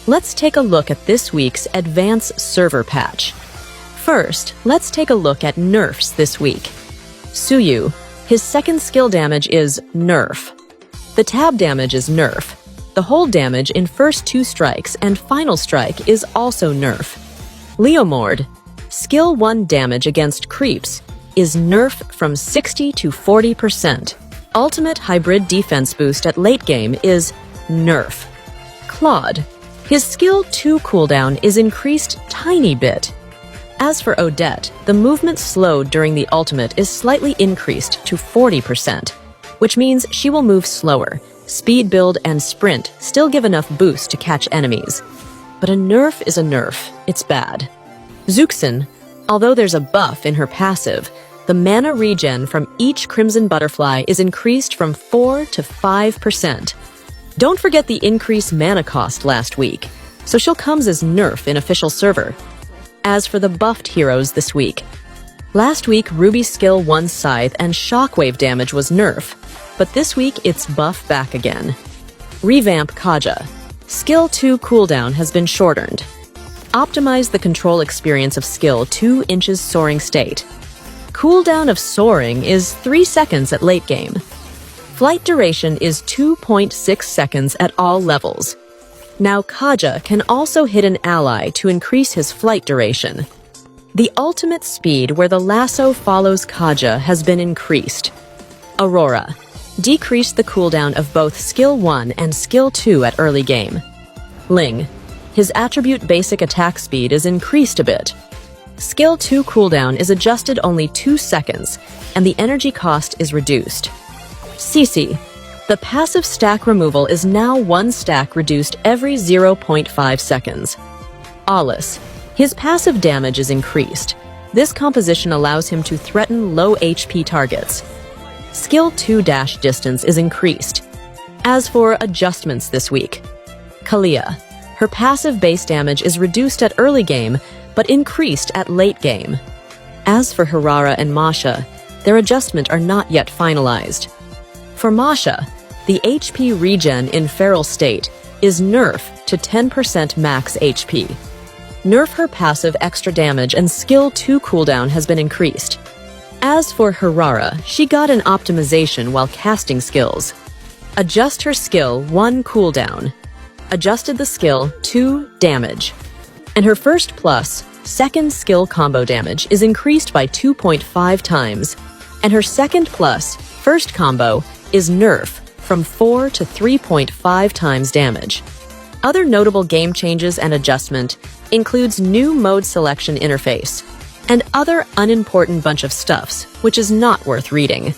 Let's take a look at this week's Advanced Server patch. First, let's take a look at nerfs this week. Suyu, his second skill damage is Nerf. The tab damage is Nerf. The hold damage in first 2 strikes and final strike is also Nerf. Leomord, skill 1 damage against creeps is Nerf from 60 to 40%. Ultimate hybrid defense boost at late game is Nerf. Claude, his skill 2 cooldown is increased tiny bit. As for Odette, the movement slowed during the ultimate is slightly increased to 40%, which means she will move slower. Speed build and sprint still give enough boost to catch enemies. But a nerf is a nerf, it's bad. Zuxin, although there's a buff in her passive, the mana regen from each Crimson Butterfly is increased from 4 to 5%. Don't forget the increased mana cost last week, so she'll comes as nerf in official server. As for the buffed heroes this week, last week Ruby's skill 1 scythe and shockwave damage was nerf, but this week it's buff back again. Revamp Kaja. Skill 2 cooldown has been shortened. Optimize the control experience of skill 2 inches soaring state. Cooldown of soaring is 3 seconds at late game. Flight duration is 2.6 seconds at all levels. Now Kaja can also hit an ally to increase his flight duration. The ultimate speed where the lasso follows Kaja has been increased. Aurora. Decrease the cooldown of both skill 1 and skill 2 at early game. Ling. His attribute basic attack speed is increased a bit. Skill 2 cooldown is adjusted only 2 seconds, and the energy cost is reduced. Cece. The passive stack removal is now 1 stack reduced every 0.5 seconds. Alice. His passive damage is increased. This composition allows him to threaten low HP targets. Skill 2 dash distance is increased. As for adjustments this week, Kalia. Her passive base damage is reduced at early game, but increased at late game. As for Hirara and Masha, their adjustment are not yet finalized. For Masha, the HP regen in feral state is nerf to 10% max HP. Nerf her passive extra damage and skill 2 cooldown has been increased. As for Hirara, she got an optimization while casting skills. Adjust her skill 1 cooldown. Adjusted the skill 2 damage. And her first plus, second skill combo damage is increased by 2.5 times. And her second plus, first combo, is nerf from 4 to 3.5 times damage. Other notable game changes and adjustment includes new mode selection interface and other unimportant bunch of stuffs, which is not worth reading.